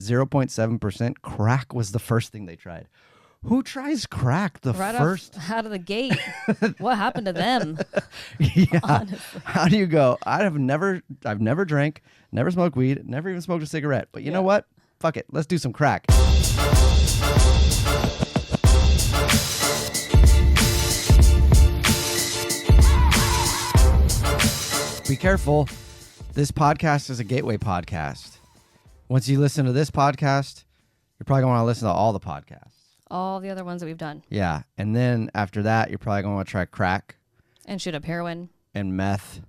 0.7%. Crack was the first thing they tried. Who tries crack right first? out of the gate? What happened to them? Yeah. Honestly. How do you go? I've never drank, never smoked weed, never even smoked a cigarette. But you know what? Fuck it. Let's do some crack. Be careful. This podcast is a gateway podcast. Once you listen to this podcast, you're probably going to want to listen to all the podcasts. All the other ones that we've done. Yeah. And then after that, you're probably going to want to try crack. And shoot up heroin. And meth.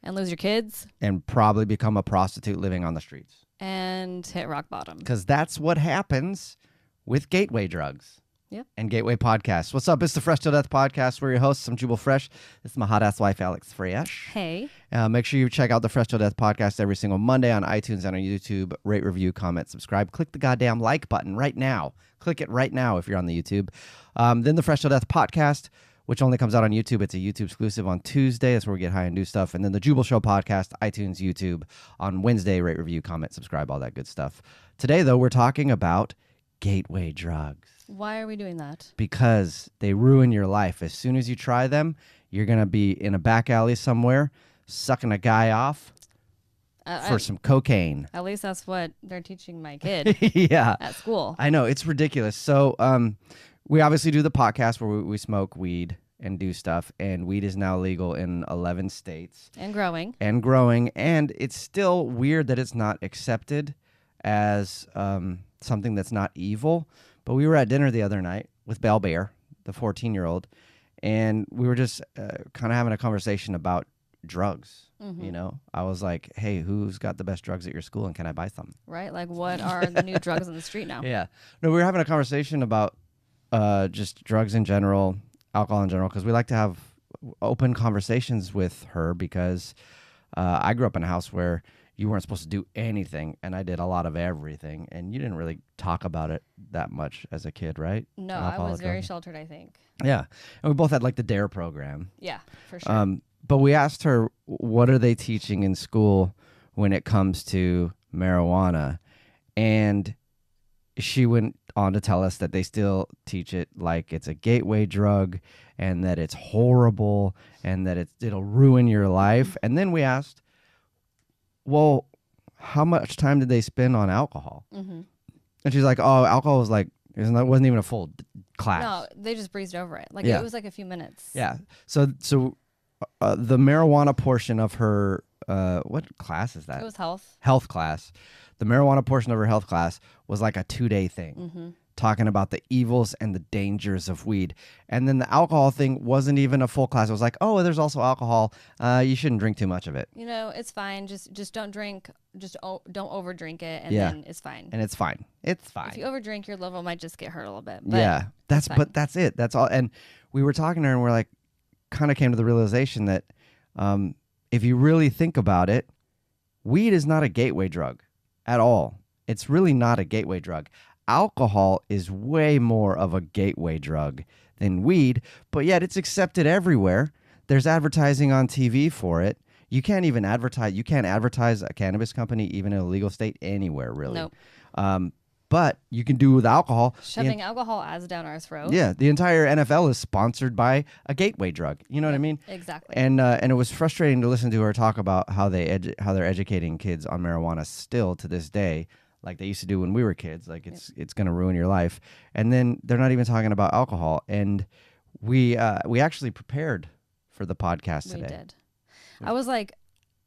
And lose your kids. And probably become a prostitute living on the streets. And hit rock bottom. Because that's what happens with gateway drugs. Yep. And gateway podcasts. What's up? It's the Fresh to Death podcast. We're your hosts. I'm Jubal Fresh. This is my hot-ass wife, Alex Fresh. Hey. Make sure you check out the Fresh to Death podcast every single Monday on iTunes and on YouTube. Rate, review, comment, subscribe. Click the goddamn like button right now. Click it right now if you're on the YouTube. Then the Fresh to Death podcast, which only comes out on YouTube. It's a YouTube exclusive on Tuesday. That's where we get high and do stuff. And then the Jubal Show podcast, iTunes, YouTube on Wednesday. Rate, review, comment, subscribe, all that good stuff. Today, though, we're talking about gateway drugs. Why are we doing that? Because they ruin your life. As soon as you try them, you're going to be in a back alley somewhere, sucking a guy off for some cocaine. At least that's what they're teaching my kid yeah. at school. I know. It's ridiculous. So we obviously do the podcast where we smoke weed and do stuff. And weed is now legal in 11 states. And growing. And it's still weird that it's not accepted as something that's not evil. But we were at dinner the other night with Bell Bear, the 14-year-old, and we were just kind of having a conversation about drugs. Mm-hmm. You know, I was like, hey, who's got the best drugs at your school and can I buy some? Right? Like, what are the new drugs on the street now? Yeah. No, we were having a conversation about just drugs in general, alcohol in general, because we like to have open conversations with her because I grew up in a house where you weren't supposed to do anything, and I did a lot of everything, and you didn't really talk about it that much as a kid, right? No, I was very sheltered, I think. Yeah, and we both had like the DARE program. Yeah, for sure. But we asked her, what are they teaching in school when it comes to marijuana? And she went on to tell us that they still teach it like it's a gateway drug and that it's horrible and that it'll ruin your life. And then we asked, well, how much time did they spend on alcohol? Mm-hmm. And she's like, oh, alcohol was like, it wasn't even a full class. No, they just breezed over it. Like, it was like a few minutes. Yeah. So the marijuana portion of her, what class is that? It was health. Health class. The marijuana portion of her health class was like a 2-day thing. Mm-hmm. Talking about the evils and the dangers of weed. And then the alcohol thing wasn't even a full class. It was like, oh, there's also alcohol. You shouldn't drink too much of it. You know, it's fine. Just don't drink. Just don't overdrink it, and then it's fine. And it's fine. It's fine. If you overdrink, your liver might just get hurt a little bit. But yeah, but that's it. That's all. And we were talking to her, and we're like, kind of came to the realization that if you really think about it, weed is not a gateway drug at all. It's really not a gateway drug. Alcohol is way more of a gateway drug than weed, but yet it's accepted everywhere. There's advertising on TV for it. You can't even advertise. You can't advertise a cannabis company even in a legal state anywhere, really. Nope. But you can do with alcohol. Shoving alcohol ads down our throat. Yeah, the entire NFL is sponsored by a gateway drug. You know what I mean? Exactly. And it was frustrating to listen to her talk about how they're educating kids on marijuana still to this day, like they used to do when we were kids. Like it's going to ruin your life. And then they're not even talking about alcohol. And we actually prepared for the podcast today. We did. I was like,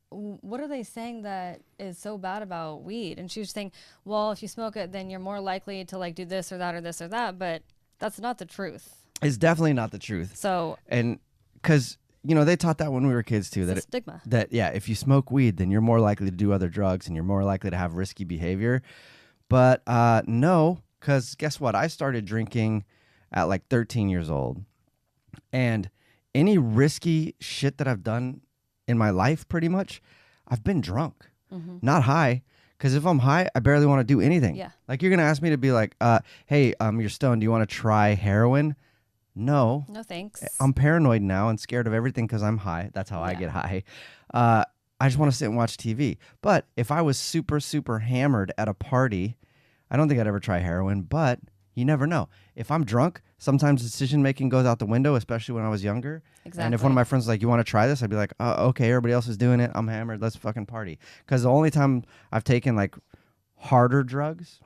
what are they saying that is so bad about weed? And she was saying, well, if you smoke it, then you're more likely to like do this or that or this or that. But that's not the truth. It's definitely not the truth. So, and because, you know, they taught that when we were kids too. It's a stigma. That, yeah, if you smoke weed, then you're more likely to do other drugs and you're more likely to have risky behavior. But no, because guess what? I started drinking at like 13 years old. And any risky shit that I've done in my life, pretty much, I've been drunk, not high. Because if I'm high, I barely want to do anything. Yeah. Like you're gonna ask me to be like, hey, you're stoned. Do you want to try heroin? No. No thanks. I'm paranoid now and scared of everything because I'm high. That's how I get high. I just want to sit and watch TV. But if I was super, super hammered at a party I don't think I'd ever try heroin, but you never know. If I'm drunk, sometimes decision making goes out the window, especially when I was younger. Exactly. And if one of my friends was like, you want to try this? I'd be like, okay, everybody else is doing it. I'm hammered. Let's fucking party. Because the only time I've taken like harder drugs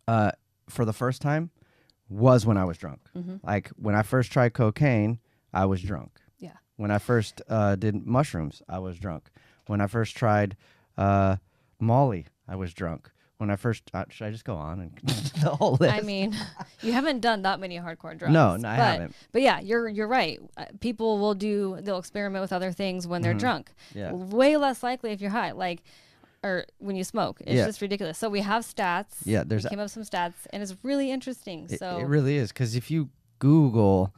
for the first time was when I was drunk. Like when I first tried cocaine, I was drunk. Yeah. When I first did mushrooms, I was drunk. When I first tried Molly, I was drunk. When I first, should I just go on and the whole list? I mean, you haven't done that many hardcore drugs. No, I haven't. But yeah, you're right. People they'll experiment with other things when they're drunk. Yeah. Way less likely if you're high, or when you smoke. It's just ridiculous. So we have stats. Yeah, we came up with some stats, and it's really interesting. It really is, because if you Google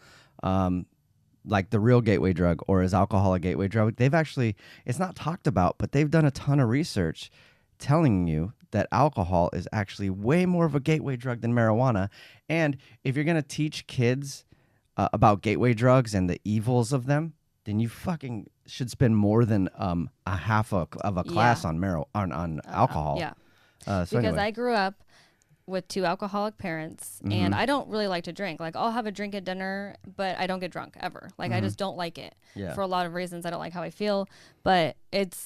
like the real gateway drug, or is alcohol a gateway drug, they've actually, it's not talked about, but they've done a ton of research telling you that alcohol is actually way more of a gateway drug than marijuana. And if you're going to teach kids about gateway drugs and the evils of them, then you fucking should spend more than a half of a class on alcohol. Yeah. So because anyway. I grew up with 2 alcoholic parents, and I don't really like to drink. Like, I'll have a drink at dinner, but I don't get drunk ever. Like, I just don't like it for a lot of reasons. I don't like how I feel, but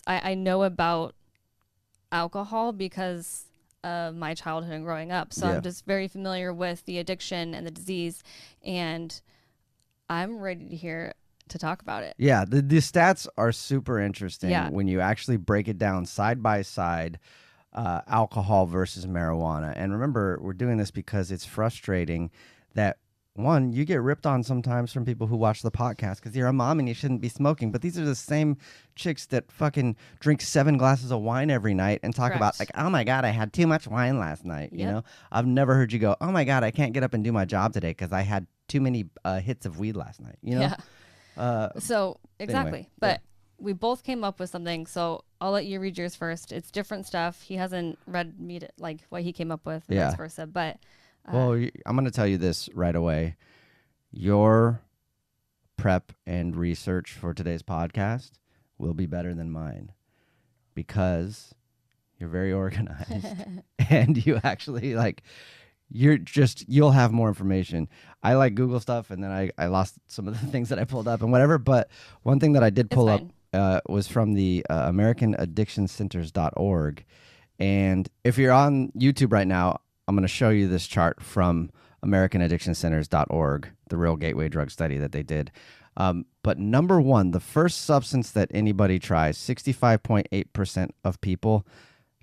I know about alcohol because of my childhood and growing up. So I'm just very familiar with the addiction and the disease, and I'm ready to talk about it. Yeah, the stats are super interesting Yeah. when you actually break it down side by side, alcohol versus marijuana. And remember, we're doing this because it's frustrating that, one, you get ripped on sometimes from people who watch the podcast because you're a mom and you shouldn't be smoking. But these are the same chicks that fucking drink 7 glasses of wine every night and talk about like, oh my God, I had too much wine last night. You know, I've never heard you go, oh my God, I can't get up and do my job today because I had too many hits of weed last night. You know? Yeah. So exactly. Anyway, but we both came up with something. So I'll let you read yours first. It's different stuff. He hasn't read like what he came up with, and vice versa. But well, I'm going to tell you this right away. Your prep and research for today's podcast will be better than mine because you're very organized and you actually you'll have more information. I like Google stuff, and then I lost some of the things that I pulled up and whatever. But one thing that I did pull up was from the AmericanAddictionCenters.org. And if you're on YouTube right now, I'm going to show you this chart from AmericanAddictionCenters.org, the real gateway drug study that they did. But number one, the first substance that anybody tries, 65.8% of people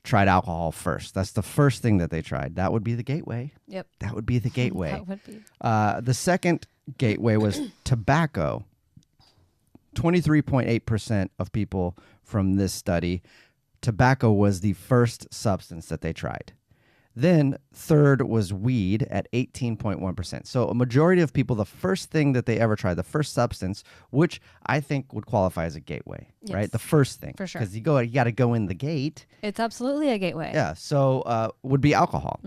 tried alcohol first. That's the first thing that they tried. That would be the gateway. Yep. That would be the gateway. That would be. The second gateway was tobacco. 23.8% of people from this study, tobacco was the first substance that they tried. Then third was weed at 18.1%. So a majority of people, the first thing that they ever tried, the first substance, which I think would qualify as a gateway, right? The first thing. For sure. Because you got to go in the gate. It's absolutely a gateway. Yeah. So would be alcohol.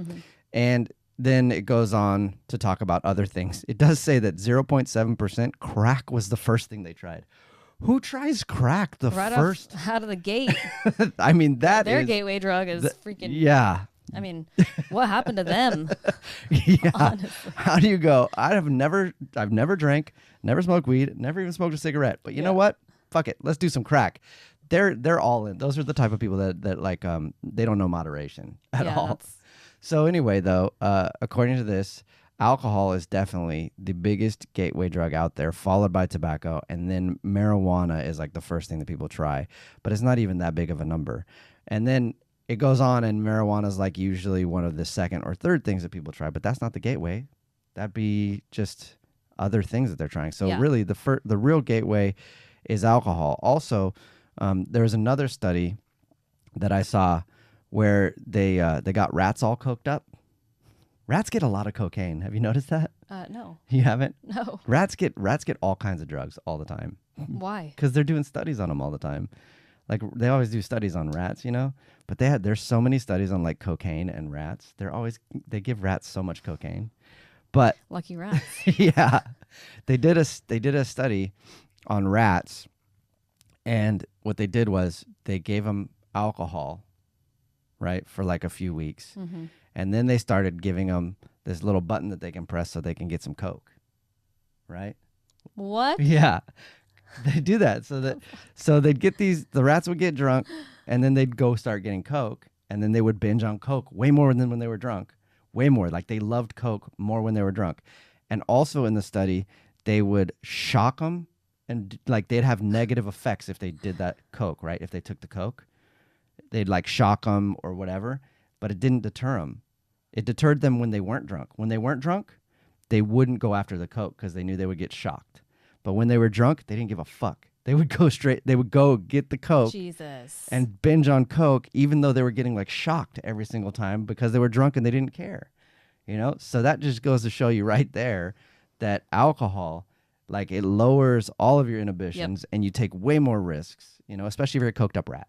And then it goes on to talk about other things. It does say that 0.7% crack was the first thing they tried. Who tries crack first? Out of the gate. I mean, their gateway drug is freaking. Yeah. I mean, what happened to them? Yeah. Honestly. How do you go? I've never drank, never smoked weed, never even smoked a cigarette. But you know what? Fuck it. Let's do some crack. They're all in. Those are the type of people that like they don't know moderation at all. So anyway, though, according to this, alcohol is definitely the biggest gateway drug out there, followed by tobacco, and then marijuana is like the first thing that people try. But it's not even that big of a number. And then it goes on, and marijuana is like usually one of the second or third things that people try, but that's not the gateway. That'd be just other things that they're trying. So really, the real gateway is alcohol. Also, there was another study that I saw where they got rats all coked up. Rats get a lot of cocaine. Have you noticed that? No. You haven't? No. Rats get all kinds of drugs all the time. Why? Because they're doing studies on them all the time. Like they always do studies on rats, you know. But there's so many studies on like cocaine and rats. They give rats so much cocaine. But lucky rats. Yeah, they did a study on rats, and what they did was they gave them alcohol, right, for like a few weeks. And then they started giving them this little button that they can press so they can get some coke, right? What? Yeah, they do that so they'd get the rats would get drunk, and then they'd go start getting coke, and then they would binge on coke way more than when they were drunk, way more. Like they loved coke more when they were drunk, and also in the study they would shock them, and like they'd have negative effects if they did that coke, right? If they took the coke, they'd like shock them or whatever, but it didn't deter them. It deterred them when they weren't drunk. When they weren't drunk, they wouldn't go after the coke because they knew they would get shocked. But when they were drunk, they didn't give a fuck. They would go get the coke Jesus. and binge on coke, even though they were getting like shocked every single time because they were drunk and they didn't care. You know? So that just goes to show you right there that alcohol, like it lowers all of your inhibitions and you take way more risks, you know, especially if you're a coked up rat.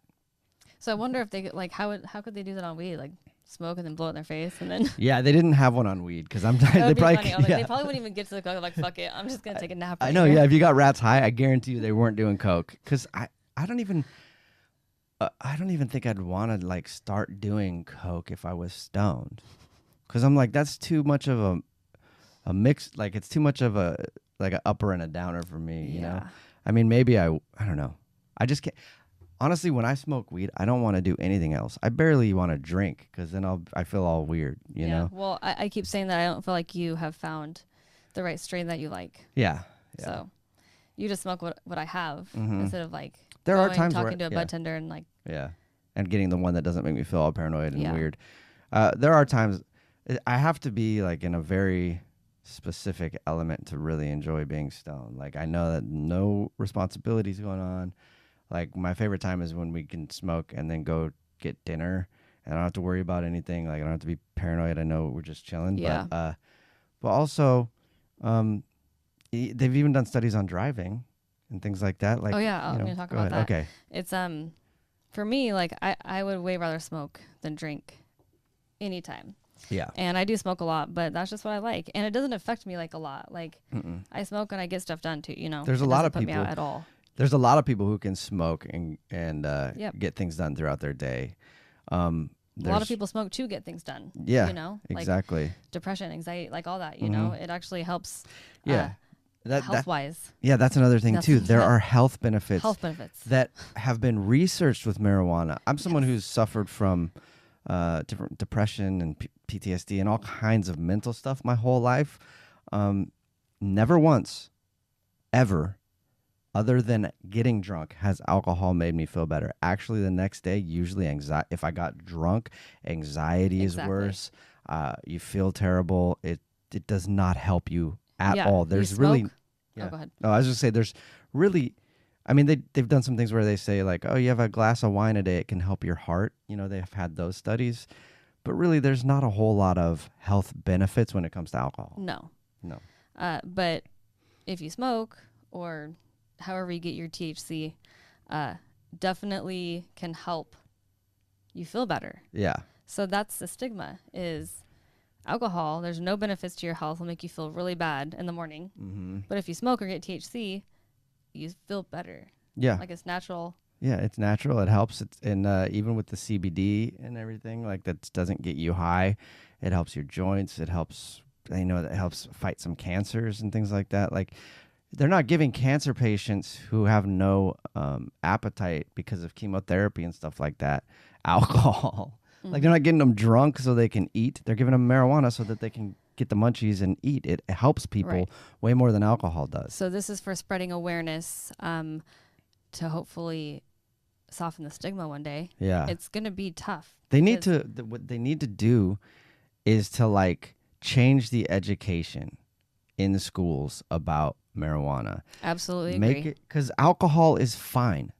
So I wonder if they could, like, how could they do that on weed? Like smoke and then blow it in their face and then. Yeah, they didn't have one on weed because they That would be probably funny. Like, they probably wouldn't even get to the coke. Like, fuck it, I'm just gonna take a nap. I know. here. Yeah, if you got rats high, I guarantee you they weren't doing coke. Because I don't even think I'd want to like start doing coke if I was stoned. Because I'm like, that's too much of a mix. Like it's too much of a like an upper and a downer for me. You know. I mean, maybe I don't know. I just can't. Honestly, when I smoke weed, I don't want to do anything else. I barely want to drink because then I feel all weird, you know? Well, I keep saying that I don't feel like you have found the right strain that you like. Yeah. So you just smoke what I have instead of like there are times talking to a bud tender and like. Yeah. And getting the one that doesn't make me feel all paranoid and weird. There are times I have to be like in a very specific element to really enjoy being stoned. Like I know that no responsibilities going on. Like, my favorite time is when we can smoke and then go get dinner, and I don't have to worry about anything. Like, I don't have to be paranoid. I know we're just chilling. Yeah. But also, they've even done studies on driving and things like that. Like, I'm going to talk about that. Okay. It's, for me, like, I would way rather smoke than drink anytime. Yeah. And I do smoke a lot, but that's just what I like. And it doesn't affect me, like, a lot. Like, I smoke and I get stuff done, too, you know? There's a lot of people. It doesn't put me people. out at all. There's a lot of people who can smoke and get things done throughout their day. A lot of people smoke to get things done. Yeah, you know, exactly. Like depression, anxiety, like all that. You know, it actually helps. Yeah, health wise. Yeah, that's another thing too. There are health benefits. That have been researched with marijuana. I'm someone who's suffered from different depression and PTSD and all kinds of mental stuff my whole life. Never once, ever. Other than getting drunk, has alcohol made me feel better? Actually, the next day, usually if I got drunk, anxiety is worse. You feel terrible. It does not help you at all. There's really... Yeah. Oh, go ahead. No, I was just say there's really... I mean, they've done some things where they say like, oh, you have a glass of wine a day, it can help your heart. You know, they've had those studies. But really, there's not a whole lot of health benefits when it comes to alcohol. No. But if you smoke or... however you get your THC, definitely can help you feel better. Yeah. So that's the stigma is alcohol. There's no benefits to your health. Will make you feel really bad in the morning. Mm-hmm. But if you smoke or get THC, you feel better. Yeah. Like it's natural. Yeah, it's natural. It helps. And even with the CBD and everything, like that doesn't get you high. It helps your joints. It helps, that helps fight some cancers and things like that. Like, they're not giving cancer patients who have no appetite because of chemotherapy and stuff like that alcohol. Like they're not getting them drunk so they can eat. They're giving them marijuana so that they can get the munchies and eat. It helps people way more than alcohol does. So this is for spreading awareness to hopefully soften the stigma one day. Yeah. It's going to be tough. They need to, what they need to do is to like change the education in the schools about marijuana. Absolutely Make agree. it, because alcohol is fine.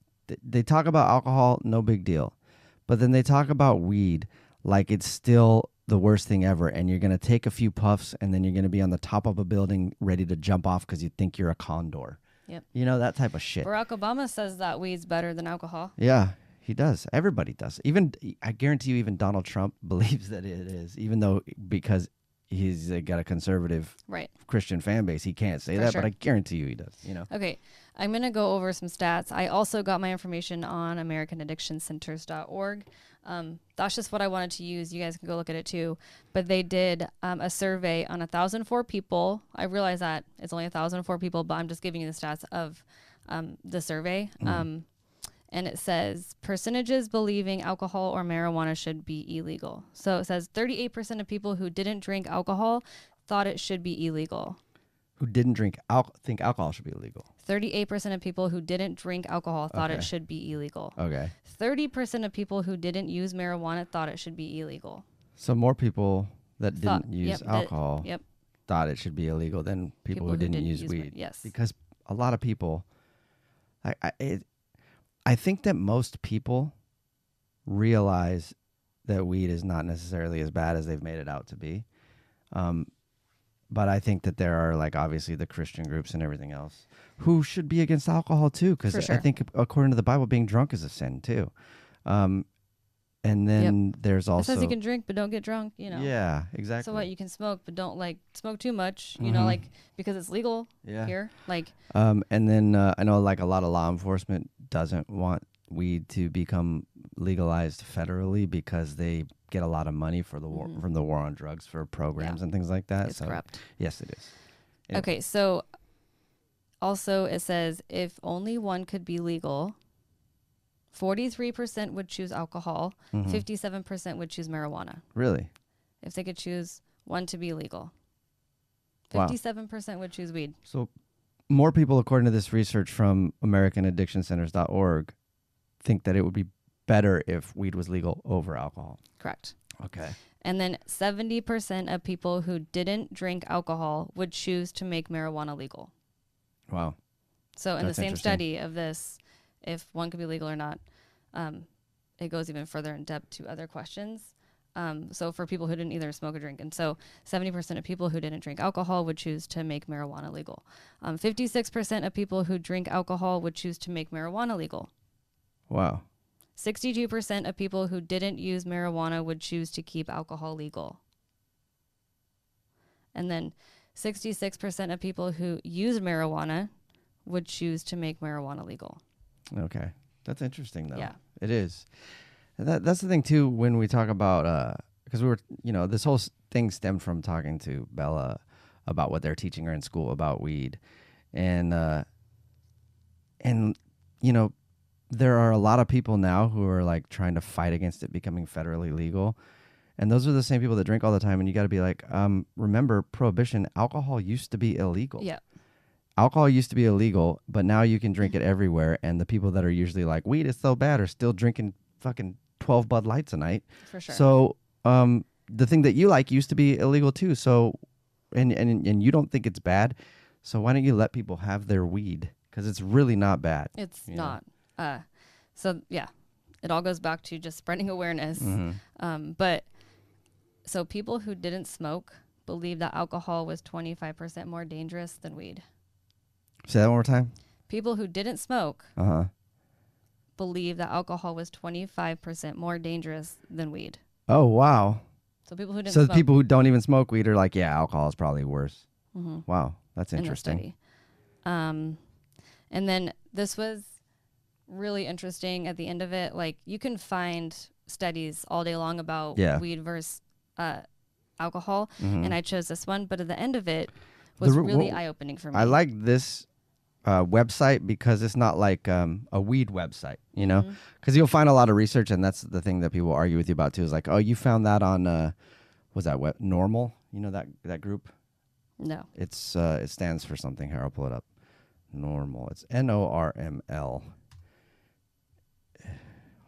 They talk about alcohol, no big deal. But then they talk about weed like it's still the worst thing ever. And you're going to take a few puffs and then you're going to be on the top of a building ready to jump off because you think you're a condor. Yep. You know, that type of shit. Barack Obama says that weed's better than alcohol. Yeah, he does. Everybody does. I guarantee you even Donald Trump believes that it is, even though because he's got a conservative right. Christian fan base. He can't say For that, sure. but I guarantee you he does. You know. Okay, I'm going to go over some stats. I also got my information on AmericanAddictionCenters.org. That's just what I wanted to use. You guys can go look at it too. But they did a survey on 1,004 people. I realize that it's only 1,004 people, but I'm just giving you the stats of the survey. And it says percentages believing alcohol or marijuana should be illegal. So it says 38% of people who didn't drink alcohol thought it should be illegal. Who didn't drink think alcohol should be illegal. 38% of people who didn't drink alcohol thought Okay. it should be illegal. Okay. 30% of people who didn't use marijuana thought it should be illegal. So more people that didn't use yep, alcohol Yep. thought it should be illegal than people who didn't use weed. Yes. Because a lot of people, I think that most people realize that weed is not necessarily as bad as they've made it out to be. But I think that there are, like, obviously the Christian groups and everything else who should be against alcohol too, because For sure. I think according to the Bible, being drunk is a sin too. And then there's It also says you can drink, but don't get drunk, you know. Yeah, exactly. So what, you can smoke, but don't like smoke too much, you know, like, because it's legal here. Like, and then I know, like, a lot of law enforcement doesn't want weed to become legalized federally because they get a lot of money for the war from the war on drugs for programs and things like that. it's So corrupt. yes, it is. Anyway. Okay, so also it says if only one could be legal, 43% would choose alcohol, 57% would choose marijuana. Really? If they could choose one to be legal. Wow. 57% would choose weed. So more people, according to this research from AmericanAddictionCenters.org, think that it would be better if weed was legal over alcohol. Correct. Okay. And then 70% of people who didn't drink alcohol would choose to make marijuana legal. Wow. So in That's the same interesting. study of this, if one could be legal or not, it goes even further in depth to other questions. So for people who didn't either smoke or drink. And so 70% of people who didn't drink alcohol would choose to make marijuana legal. 56% of people who drink alcohol would choose to make marijuana legal. Wow. 62% of people who didn't use marijuana would choose to keep alcohol legal. And then 66% of people who use marijuana would choose to make marijuana legal. Okay. That's interesting, though. Yeah. It is. And that's the thing, too, when we talk about, because we were, this whole thing stemmed from talking to Bella about what they're teaching her in school about weed. And there are a lot of people now who are, like, trying to fight against it becoming federally legal. And those are the same people that drink all the time. And you got to be like, remember, Prohibition, alcohol used to be illegal. Yeah. Alcohol used to be illegal, but now you can drink it everywhere. And the people that are usually like, weed is so bad, are still drinking fucking 12 Bud Lights a night. For sure. So the thing that you like used to be illegal too. So, and you don't think it's bad. So why don't you let people have their weed? Because it's really not bad. It's not. So yeah, it all goes back to just spreading awareness. But so people who didn't smoke believe that alcohol was 25% more dangerous than weed. Say that one more time. People who didn't smoke believe that alcohol was 25% more dangerous than weed. Oh, wow. So people who didn't So smoke. the people who don't even smoke weed are like, yeah, alcohol is probably worse. Wow. That's in the interesting. study. And then this was really interesting at the end of it. Like, you can find studies all day long about weed versus alcohol. And I chose this one, but at the end of it was really eye-opening for me. I like this website because it's not like a weed website, because you'll find a lot of research, and that's the thing that people argue with you about too, is like, oh, you found that on was that Normal, that group? No. It stands for something. Here, I'll pull it up. Normal. It's NORML.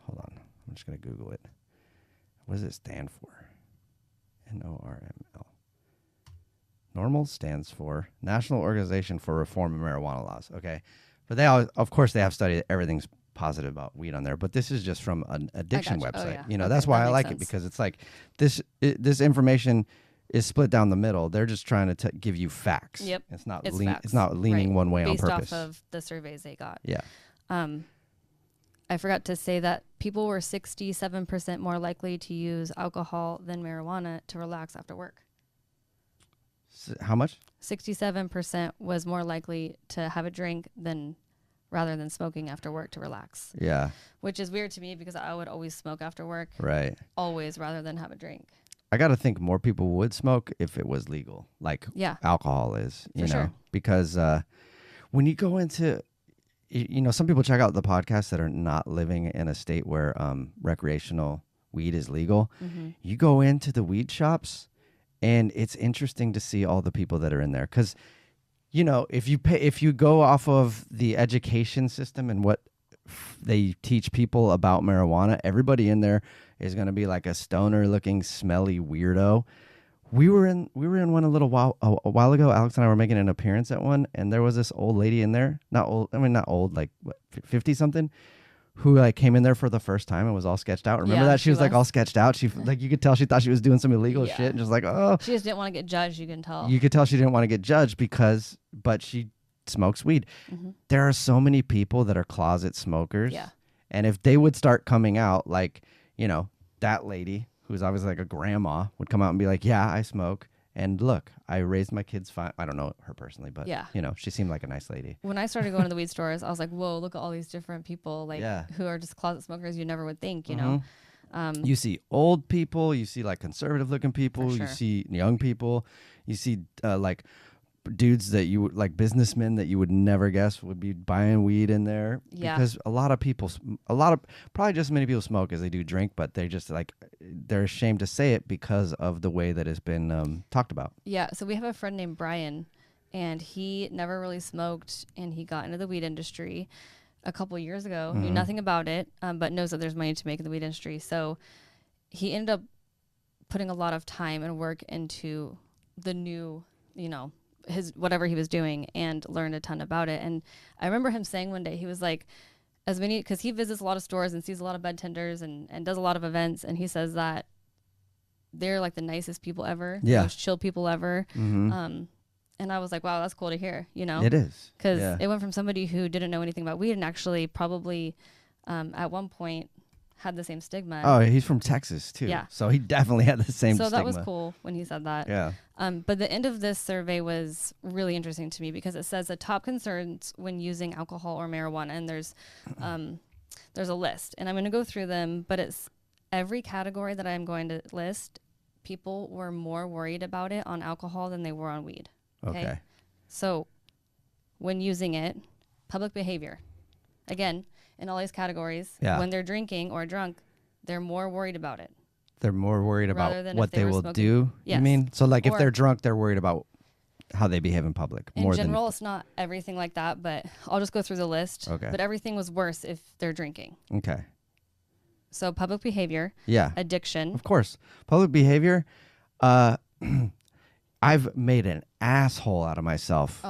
Hold on, I'm just gonna Google it. What does it stand for? NORML. Normal stands for National Organization for Reform of Marijuana Laws. Okay, but of course, they have studied everything's positive about weed on there. But this is just from an addiction website. Oh, yeah. That's why I like it, because it's like this information is split down the middle. They're just trying to give you facts. Yep, it's not facts. It's not leaning one way based on purpose. Based off of the surveys they got. Yeah. I forgot to say that people were 67% more likely to use alcohol than marijuana to relax after work. How much? 67% was more likely to have a drink rather than smoking after work to relax. Yeah. Which is weird to me because I would always smoke after work. Right. Always, rather than have a drink. I got to think more people would smoke if it was legal, like alcohol is, you know, sure. because when you go into, you know, some people check out the podcast that are not living in a state where recreational weed is legal. Mm-hmm. You go into the weed shops and it's interesting to see all the people that are in there. Because, you know, if you go off of the education system and what they teach people about marijuana, everybody in there is going to be like a stoner looking smelly weirdo. We were in one a while ago. Alex and I were making an appearance at one, and there was this old lady in there, not old, like 50 something, who like came in there for the first time and was all sketched out. Remember that? She was like all sketched out. She like, you could tell she thought she was doing some illegal shit and just like, oh. She just didn't want to get judged, you can tell. You could tell she didn't want to get judged but she smokes weed. Mm-hmm. There are so many people that are closet smokers. Yeah. And if they would start coming out, like, you know, that lady who's obviously like a grandma would come out and be like, yeah, I smoke. And look, I raised my kids fine. I don't know her personally, but, you know, she seemed like a nice lady. When I started going to the weed stores, I was like, whoa, look at all these different people like who are just closet smokers you never would think, you know. You see old people, you see like conservative looking people, you see young people, you see like dudes that you would like, businessmen that you would never guess would be buying weed in there. Because a lot of probably just as many people smoke as they do drink, but they just like, they're ashamed to say it because of the way that it's been talked about. So we have a friend named Brian, and he never really smoked, and he got into the weed industry a couple of years ago, knew nothing about it, but knows that there's money to make in the weed industry. So he ended up putting a lot of time and work into the new, you know, his whatever he was doing, and learned a ton about it. And I remember him saying one day, he was like, because he visits a lot of stores and sees a lot of bud tenders and does a lot of events, and he says that they're like the nicest people ever, the most chill people ever. And I was like, wow, that's cool to hear, you know. It is, because it went from somebody who didn't know anything about weed and actually probably at one point had the same stigma. Oh, he's from Texas too. Yeah. So he definitely had the same stigma. So that was cool when he said that. Yeah. But the end of this survey was really interesting to me because it says the top concerns when using alcohol or marijuana, and there's a list, and I'm going to go through them, but it's every category that I'm going to list, people were more worried about it on alcohol than they were on weed. Okay. So when using it, public behavior, again, in all these categories, when they're drinking or drunk, they're more worried about it. They're more worried about what they will do. Yes. You mean? So like if they're drunk, they're worried about how they behave in public. In general, it's not everything like that, but I'll just go through the list. Okay. But everything was worse if they're drinking. Okay. So public behavior. Yeah. Addiction. Of course. Public behavior. I've made an asshole out of myself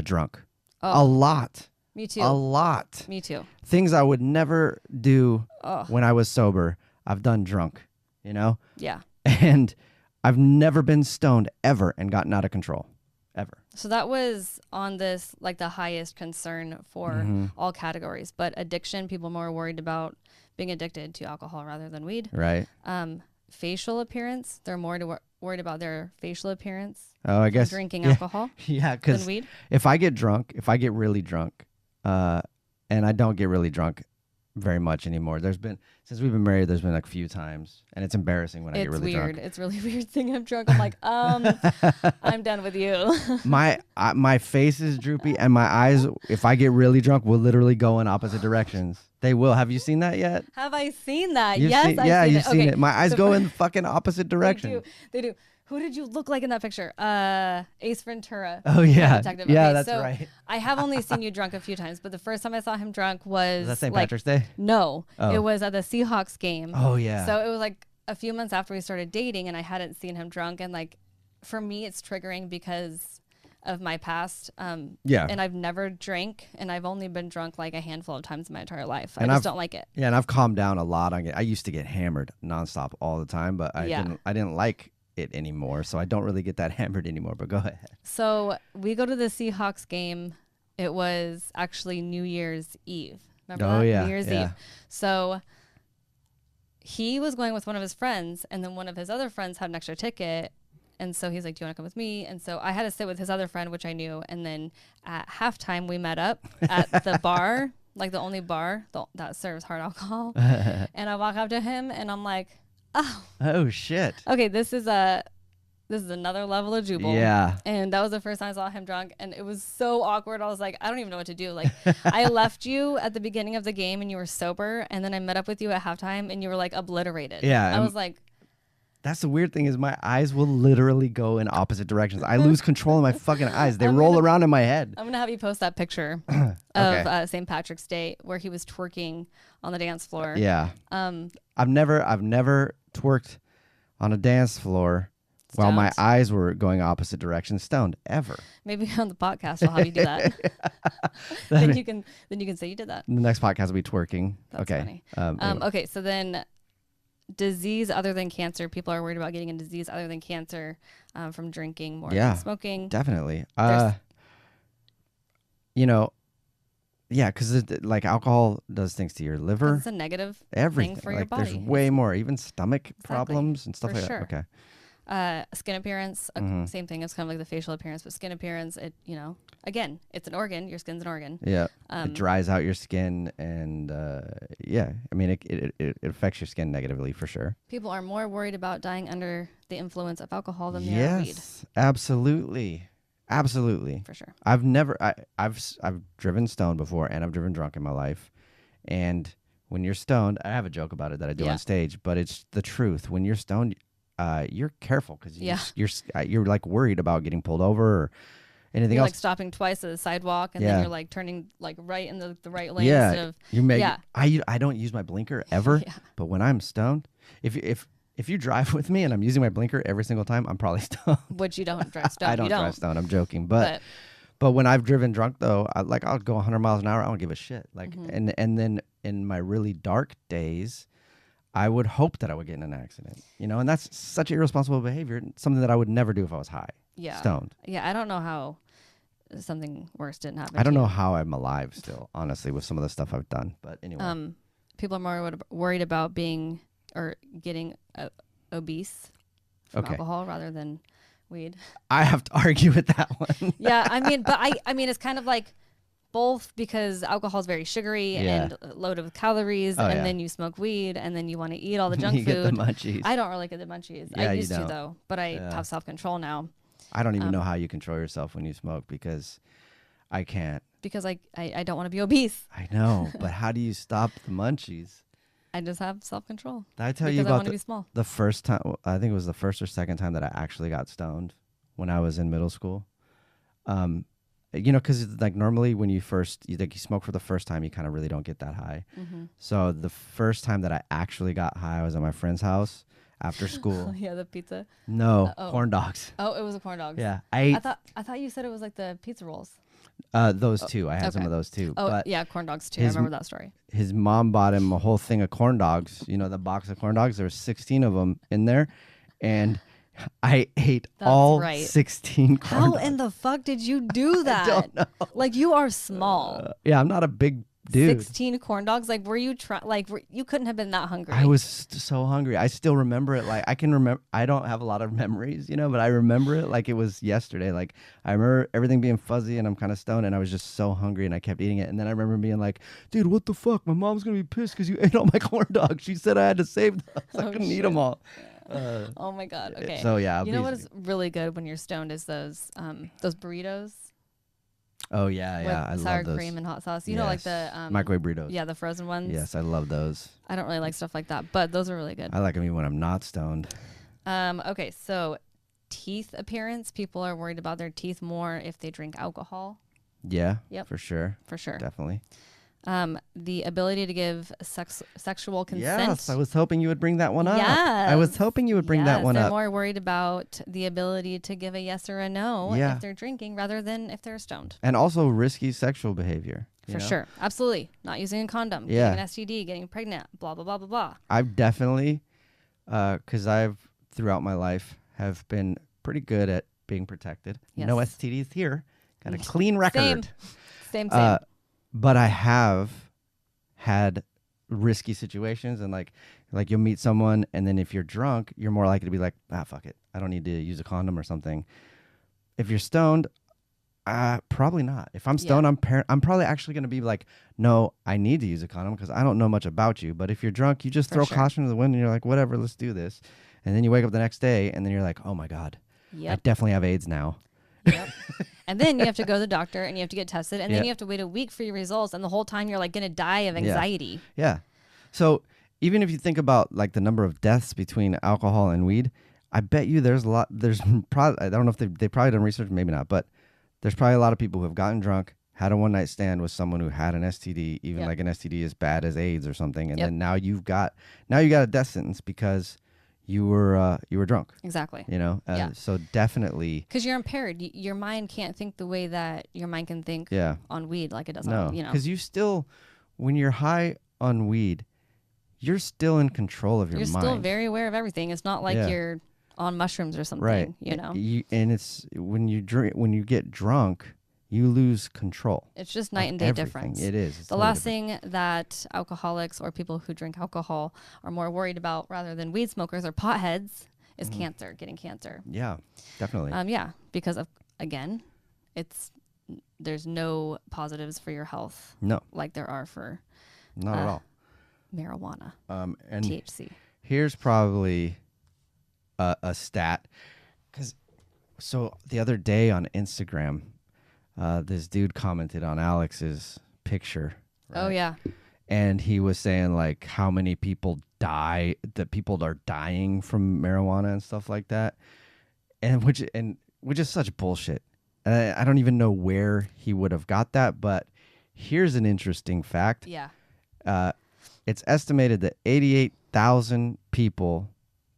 drunk. A lot. Me too. A lot. Me too. Things I would never do when I was sober, I've done drunk, you know? Yeah. And I've never been stoned ever and gotten out of control, ever. So that was on this, like the highest concern for all categories. But addiction, people are more worried about being addicted to alcohol rather than weed. Right. Facial appearance, they're more worried about their facial appearance. Oh, I guess. Drinking alcohol. Yeah, because if I get really drunk, and I don't get really drunk very much anymore. Since we've been married, there's been like a few times, and it's embarrassing when I get really drunk. It's really weird thing I'm drunk. I'm like, I'm done with you. My face is droopy, and my eyes, if I get really drunk, will literally go in opposite directions. They will. Have you seen that yet? Have I seen that? You've seen it. My eyes go in fucking opposite direction. They do. Who did you look like in that picture? Ace Ventura. Oh, yeah. Detective. Yeah, okay, that's right. I have only seen you drunk a few times, but the first time I saw him drunk was that St. Patrick's Day? No. It was at the Seahawks game. Oh, yeah. So it was like a few months after we started dating, and I hadn't seen him drunk. And like, for me, it's triggering because of my past. And I've never drank, and I've only been drunk like a handful of times in my entire life. I just don't like it. Yeah, and I've calmed down a lot on it. I used to get hammered nonstop all the time, but I didn't like it anymore, so I don't really get that hammered anymore. But go ahead. So we go to the Seahawks game. It was actually New Year's Eve. Remember that? Yeah, New Year's Eve. So he was going with one of his friends, and then one of his other friends had an extra ticket, And so he's like, do you want to come with me? And so I had to sit with his other friend, which I knew. And then at halftime, we met up at the bar, like the only bar that serves hard alcohol. And I walk up to him and I'm like, oh shit. Okay, this is another level of Jubal. Yeah. And that was the first time I saw him drunk. And it was so awkward. I was like, I don't even know what to do. Like, I left you at the beginning of the game and you were sober. And then I met up with you at halftime and you were like obliterated. Yeah. I was like, that's the weird thing is my eyes will literally go in opposite directions. I lose control of my fucking eyes. They roll around in my head. I'm going to have you post that picture Okay. of St. Patrick's Day where he was twerking on the dance floor. Yeah. I've never twerked on a dance floor while my eyes were going opposite directions, stoned, ever. Maybe on the podcast I'll have you do that. then you can say you did that. The next podcast will be twerking. That's okay. Funny. Anyway. Okay, so then disease other than cancer. People are worried about getting a disease other than cancer from drinking more than smoking. Definitely. Because like alcohol does things to your liver. It's a negative everything thing for like, your body. There's way more, even stomach problems and stuff for like sure. that. Okay. Skin appearance, same thing. It's kind of like the facial appearance, but skin appearance, again, it's an organ. Your skin's an organ. Yeah. It dries out your skin and, it affects your skin negatively for sure. People are more worried about dying under the influence of alcohol than they are weed. Yes, absolutely. Absolutely. For sure. I've driven stoned before and I've driven drunk in my life. And when you're stoned, I have a joke about it that I do on stage, but it's the truth. When you're stoned, you're careful because you're like worried about getting pulled over or anything you're else. Like stopping twice at the sidewalk and then you're like turning like right in the right lane instead of I don't use my blinker ever, but when I'm stoned, if you drive with me and I'm using my blinker every single time, I'm probably stoned. Which you don't drive stoned. I don't drive stoned. I'm joking, but when I've driven drunk though, I'll go 100 miles an hour. I don't give a shit. Like and then in my really dark days, I would hope that I would get in an accident, and that's such irresponsible behavior. Something that I would never do if I was high, stoned. Yeah, I don't know how something worse didn't happen. I don't know how I'm alive still, honestly, with some of the stuff I've done. But anyway, people are more worried about being or getting obese from alcohol rather than weed. I have to argue with that one. Yeah, I mean, it's kind of like both because alcohol is very sugary and loaded with calories, and then you smoke weed, and then you want to eat all the junk food. Get the munchies. I don't really get the munchies. Yeah, I used to though, but I have self-control now. I don't even know how you control yourself when you smoke because I can't. Because I don't want to be obese. I know, but how do you stop the munchies? I just have self-control. Did I tell you about the first time? I think it was the first or second time that I actually got stoned when I was in middle school. Because like normally when you smoke for the first time, you kind of really don't get that high. So the first time that I actually got high, I was at my friend's house after school. Yeah, the pizza. No, corn dogs. Oh, it was a corn dog. Yeah, I thought you said it was like the pizza rolls. Those two. I had some of those too. Oh, but yeah, corn dogs too. I remember that story. His mom bought him a whole thing of corn dogs. The box of corn dogs. There were 16 of them in there, and I ate all 16 corn dogs. How in the fuck did you do that? I don't know. Like, you are small. Yeah, I'm not a big dude. 16 corn dogs? Like, were you you couldn't have been that hungry. I was so hungry. I still remember it. Like, I can remember. I don't have a lot of memories, but I remember it like it was yesterday. Like, I remember everything being fuzzy and I'm kind of stoned and I was just so hungry and I kept eating it. And then I remember being like, dude, what the fuck? My mom's going to be pissed because you ate all my corn dogs. She said I had to save them. I couldn't eat them all. Oh my God. Okay. So yeah, you know what is really good when you're stoned is those burritos. Oh yeah, with I love those. sour cream and hot sauce. You know, like the microwave burritos. Yeah, the frozen ones. Yes, I love those. I don't really like stuff like that, but those are really good. I like them even when I'm not stoned. Okay, so teeth appearance. People are worried about their teeth more if they drink alcohol. Yeah. Yep. For sure. Definitely. The ability to give sexual consent. Yes, I was hoping you would bring that one up. Yes. I was hoping you would bring that one they're up. More worried about the ability to give a yes or a no if they're drinking rather than if they're stoned. And also risky sexual behavior. For sure. Absolutely. Not using a condom, getting an STD, getting pregnant, blah, blah, blah, blah, blah. I've definitely, because I've throughout my life have been pretty good at being protected. Yes. No STDs here. Got a clean record. Same. But I have had risky situations and like you'll meet someone and then if you're drunk, you're more likely to be like, fuck it. I don't need to use a condom or something. If you're stoned, probably not. If I'm stoned, I'm probably actually going to be like, no, I need to use a condom because I don't know much about you. But if you're drunk, you just throw caution to the wind and you're like, whatever, let's do this. And then you wake up the next day and then you're like, oh my God, I definitely have AIDS now. Yep. And then you have to go to the doctor and you have to get tested and then you have to wait a week for your results. And the whole time you're like going to die of anxiety. Yeah. So even if you think about like the number of deaths between alcohol and weed, I bet you there's probably, I don't know if they probably done research, maybe not, but there's probably a lot of people who have gotten drunk, had a one night stand with someone who had an STD, even like an STD as bad as AIDS or something. And then now you got a death sentence because you were drunk. Exactly. You know? So definitely. Because you're impaired. Your mind can't think the way that your mind can think on weed like it does on, you know. Because you still, when you're high on weed, you're still in control of your mind. You're still very aware of everything. It's not like you're on mushrooms or something, right? You know. And it's when you get drunk, you lose control. It's just night and day difference. It is. It's the last thing that alcoholics or people who drink alcohol are more worried about, rather than weed smokers or potheads, is cancer, getting cancer. Yeah, definitely. Because of there's no positives for your health. No, like there are for not at all marijuana and THC. Here's probably a stat, so the other day on Instagram, this dude commented on Alex's picture. Right? Oh yeah, and he was saying like how many people people are dying from marijuana and stuff like that, and which is such bullshit. I don't even know where he would have got that, but here's an interesting fact. Yeah. It's estimated that 88,000 people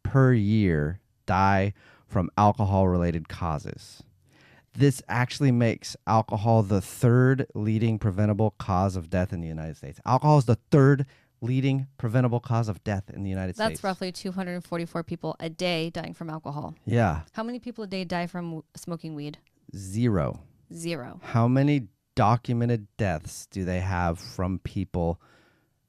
per year die from alcohol-related causes. This actually makes alcohol the third leading preventable cause of death in the United States. Alcohol is the third leading preventable cause of death in the United States. That's roughly 244 people a day dying from alcohol. Yeah. How many people a day die from smoking weed? Zero. How many documented deaths do they have from people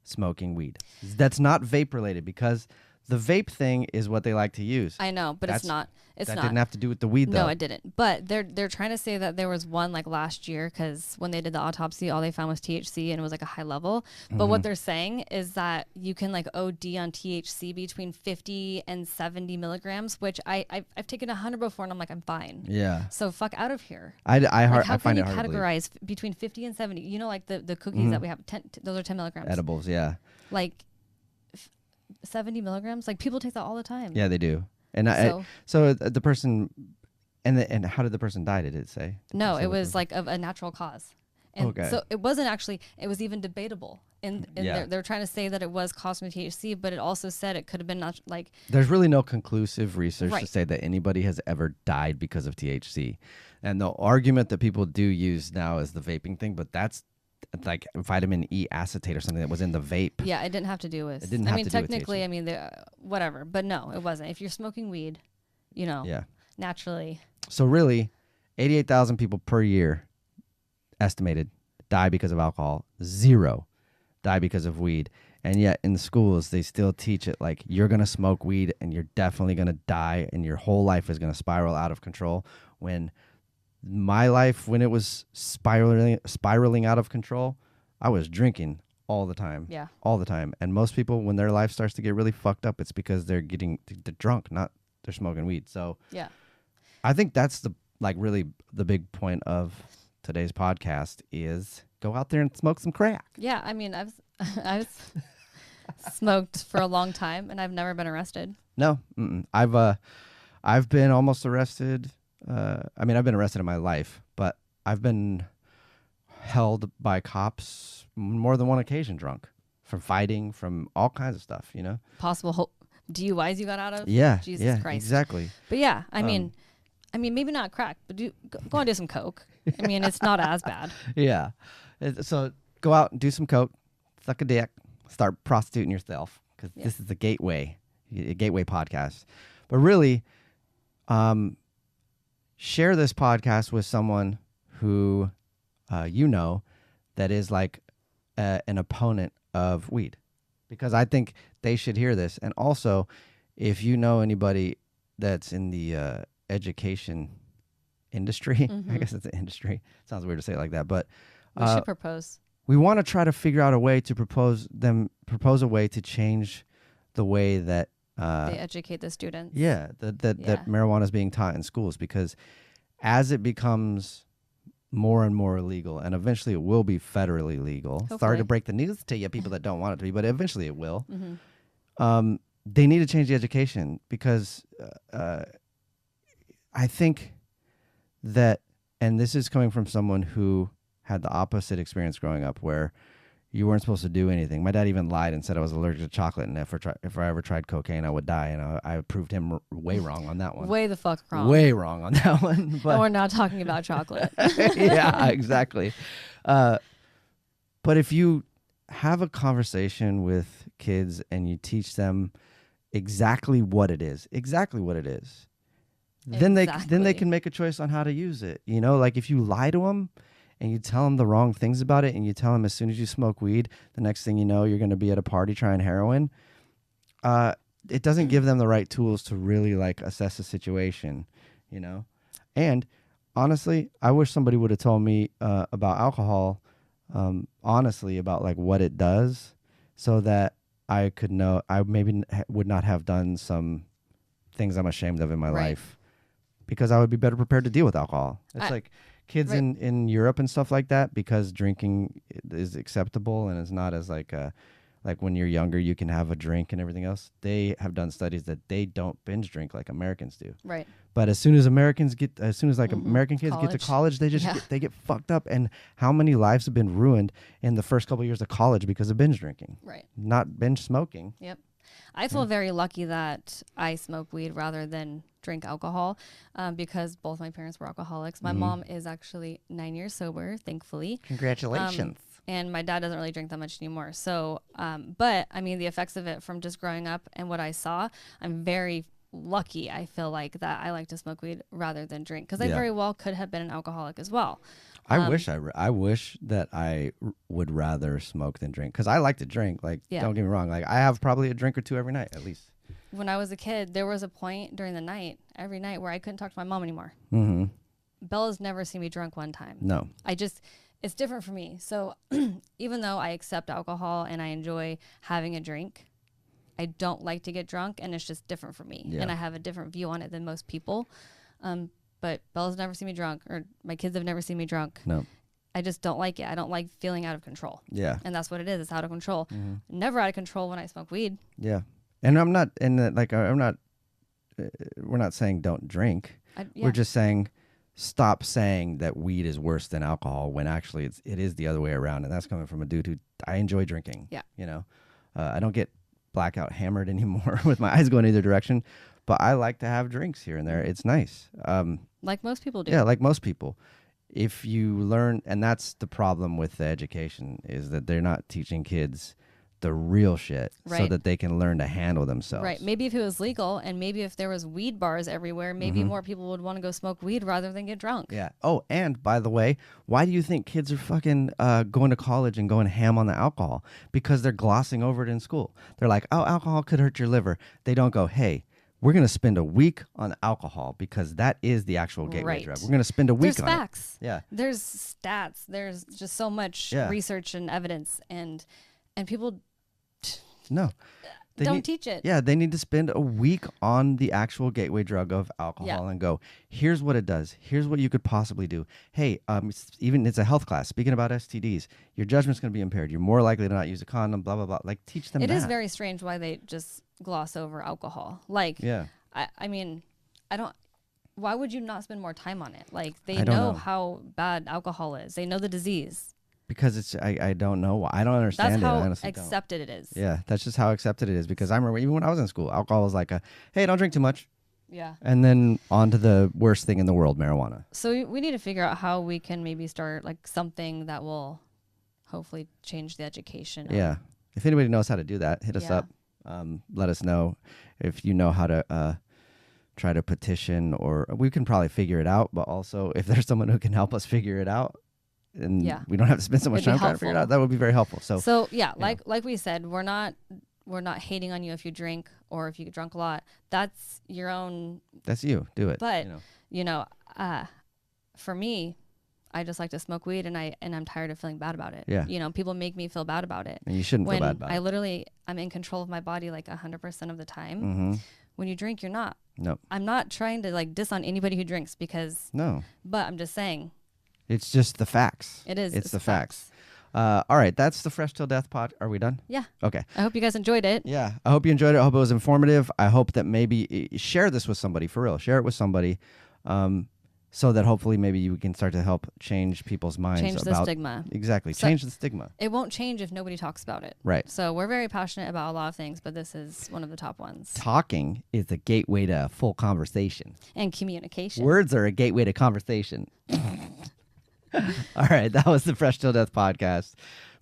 smoking weed? That's not vape related, because the vape thing is what they like to use. I know, but it's not. That didn't have to do with the weed, though. No, it didn't. But they're trying to say that there was one like last year, because when they did the autopsy, all they found was THC and it was like a high level. But what they're saying is that you can like OD on THC between 50 and 70 milligrams, which I've taken 100 before and I'm like, I'm fine. Yeah. So fuck out of here. I find it hard to categorize between 50 and 70? You know, like the cookies that we have, those are 10 milligrams. Edibles, yeah. Like 70 milligrams? Like people take that all the time. Yeah, they do. And so the person, and how did the person die? Did it say? No, it was like of a natural cause. And so it wasn't actually, it was even debatable. And they're trying to say that it was caused from THC, but it also said it could have been not like. There's really no conclusive research to say that anybody has ever died because of THC. And the argument that people do use now is the vaping thing, but that's like vitamin E acetate or something that was in the vape. Yeah, it didn't have to do with. It didn't have to do with technically, THC. I mean, whatever, but no, it wasn't. If you're smoking weed, you know, naturally. So really, 88,000 people per year estimated die because of alcohol. 0 die because of weed. And yet in the schools, they still teach it like you're going to smoke weed and you're definitely going to die and your whole life is going to spiral out of control. When my life, when it was spiraling out of control, I was drinking all the time. Yeah. All the time. And most people, when their life starts to get really fucked up, it's because they're drunk, not they're smoking weed. So yeah, I think that's really the big point of today's podcast is go out there and smoke some crack. Yeah. I mean, I've smoked for a long time and I've never been arrested. No, I've been almost arrested. I've been arrested in my life, but I've been held by cops more than one occasion drunk, from fighting, from all kinds of stuff, you know? Possible DUIs you got out of? Yeah. Jesus Christ. Exactly. But yeah, I mean, maybe not crack, but go and do some coke. I mean, it's not as bad. Yeah. So go out and do some coke, suck a dick, start prostituting yourself, because this is a gateway podcast. But really, share this podcast with someone who that is like an opponent of weed, because I think they should hear this. And also, if you know anybody that's in the education industry. I guess it's an industry. Sounds weird to say it like that, but we should propose. We want to try to figure out a way to propose a way to change the way that they educate the students. Yeah, that marijuana is being taught in schools, because as it becomes more and more illegal, and eventually it will be federally legal. Hopefully. Sorry to break the news to you people that don't want it to be, but eventually it will. They need to change the education, because I think that, and this is coming from someone who had the opposite experience growing up, where you weren't supposed to do anything. My dad even lied and said I was allergic to chocolate, and if I ever tried cocaine, I would die. And I proved him way wrong on that one. Way the fuck wrong. Way wrong on that one. But and we're not talking about chocolate. Yeah, exactly. But if you have a conversation with kids and you teach them exactly what it is, then they can make a choice on how to use it. You know, like if you lie to them and you tell them the wrong things about it, and you tell them as soon as you smoke weed, the next thing you know, you're going to be at a party trying heroin, it doesn't give them the right tools to really like assess the situation, you know? And honestly, I wish somebody would have told me about alcohol, honestly, about like what it does, so that I could know. I maybe would not have done some things I'm ashamed of in my life, because I would be better prepared to deal with alcohol. It's like kids in Europe and stuff like that, because drinking is acceptable and it's not as like when you're younger you can have a drink and everything else. They have done studies that they don't binge drink like Americans do. Right. But as soon as American kids get to college, they just they get fucked up. And how many lives have been ruined in the first couple of years of college because of binge drinking? Right. Not binge smoking. Yep. I feel very lucky that I smoke weed rather than drink alcohol, because both my parents were alcoholics. My mom is actually 9 years sober, thankfully. Congratulations. And my dad doesn't really drink that much anymore. So, but I mean, the effects of it from just growing up and what I saw, I'm very lucky. I feel like that I like to smoke weed rather than drink, because I very well could have been an alcoholic as well. I wish that I would rather smoke than drink, because I like to drink. Like, don't get me wrong. Like, I have probably a drink or two every night, at least. When I was a kid, there was a point during the night, every night, where I couldn't talk to my mom anymore. Bella's never seen me drunk one time. No. It's different for me. So even though I accept alcohol and I enjoy having a drink, I don't like to get drunk, and it's just different for me. Yeah. And I have a different view on it than most people. But Bella's never seen me drunk, or my kids have never seen me drunk. No. I just don't like it. I don't like feeling out of control. Yeah. And that's what it is. It's out of control. Never out of control when I smoke weed. Yeah. And we're not saying don't drink. We're just saying stop saying that weed is worse than alcohol, when actually it is the other way around. And that's coming from a dude who I enjoy drinking. Yeah. You know, I don't get blackout hammered anymore with my eyes going either direction, but I like to have drinks here and there. It's nice. Like most people do. Yeah, like most people. If you learn, and that's the problem with the education, is that they're not teaching kids the real shit, so that they can learn to handle themselves. Right. Maybe if it was legal, and maybe if there was weed bars everywhere, maybe more people would want to go smoke weed rather than get drunk. Yeah. Oh, and by the way, why do you think kids are fucking going to college and going ham on the alcohol? Because they're glossing over it in school. They're like, oh, alcohol could hurt your liver. They don't go, hey, we're going to spend a week on alcohol, because that is the actual gateway drug. We're going to spend a week on facts. It. Yeah. There's stats. There's just so much research and evidence, and people don't teach it. Yeah, they need to spend a week on the actual gateway drug of alcohol and go, here's what it does. Here's what you could possibly do. Hey, it's a health class. Speaking about STDs, your judgment's going to be impaired. You're more likely to not use a condom, blah, blah, blah. Like, teach them that. It is very strange why they just gloss over alcohol. Like, I mean, why would you not spend more time on it? Like, they know how bad alcohol is. They know the disease. Because I don't know why. I don't understand it. That's how honestly accepted it is. Yeah, that's just how accepted it is. Because I remember even when I was in school, alcohol was like hey, don't drink too much. Yeah. And then on to the worst thing in the world, marijuana. So we need to figure out how we can maybe start like something that will hopefully change the education. Yeah. If anybody knows how to do that, hit us up. Let us know if you know how to try to petition, or we can probably figure it out. But also, if there's someone who can help us figure it out, and we don't have to spend so much time trying to figure it out, that would be very helpful. So like we said, we're not hating on you if you drink or if you get drunk a lot, that's your own. That's you. Do it. But for me, I just like to smoke weed, and I'm tired of feeling bad about it. Yeah. People make me feel bad about it. And you shouldn't feel bad about it. I'm in control of my body like 100% of the time. Mm-hmm. When you drink, you're not. Nope. I'm not trying to like diss on anybody who drinks because. No. But I'm just saying. It's just the facts. It is. It's the facts. All right. That's the Fresh Till Death pod. Are we done? Yeah. Okay. I hope you guys enjoyed it. Yeah. I hope you enjoyed it. I hope it was informative. I hope that maybe share this with somebody, for real. Share it with somebody. So that hopefully maybe you can start to help change people's minds change about the stigma. Exactly. So change the stigma. It won't change if nobody talks about it. Right. So we're very passionate about a lot of things, but this is one of the top ones. Talking is a gateway to full conversation. And communication. Words are a gateway to conversation. All right. That was the Fresh Till Death podcast.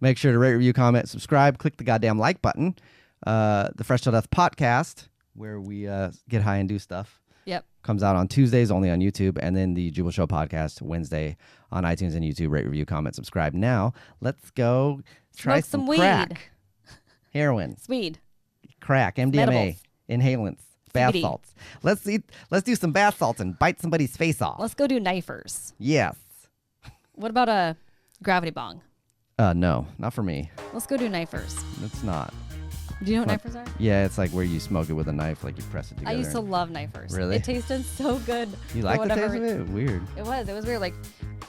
Make sure to rate, review, comment, subscribe, click the goddamn like button. The Fresh Till Death podcast, where we get high and do stuff. Yep. Comes out on Tuesdays only on YouTube, and then the Jubal Show podcast Wednesday on iTunes and YouTube. Rate, review, comment, subscribe. Now, let's go try some crack. Weed. Heroin. Weed. Crack. MDMA. Edibles. Inhalants. Bath CBD. salts. Let's do some bath salts and bite somebody's face off. Let's go do knifers. Yes. What about a gravity bong? No, not for me. Let's go do knifers. It's not. Do you know what knifers are? Yeah, it's like where you smoke it with a knife, like you press it together. I used to love knifers. Really? It tasted so good. You like the taste of it? Weird. It was weird. Like,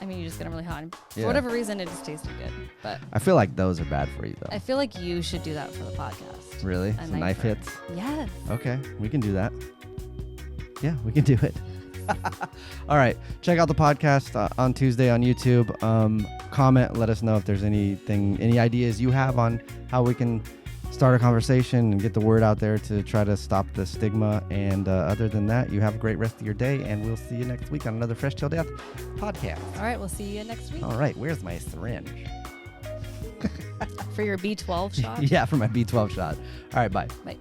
I mean, you just get them really hot. And Yeah. for whatever reason, it just tasted good. But I feel like those are bad for you, though. I feel like you should do that for the podcast. Really? A Some knife knifer. hits? Yes. Okay, we can do that. Yeah, we can do it. All right, check out the podcast on Tuesday on YouTube. Comment, let us know if there's any ideas you have on how we can start a conversation and get the word out there to try to stop the stigma. And other than that, you have a great rest of your day, and we'll see you next week on another Fresh Till Death podcast. All right, we'll see you next week. All right, where's my syringe? For your B12 shot? Yeah, for my B12 shot. All right, bye. Bye.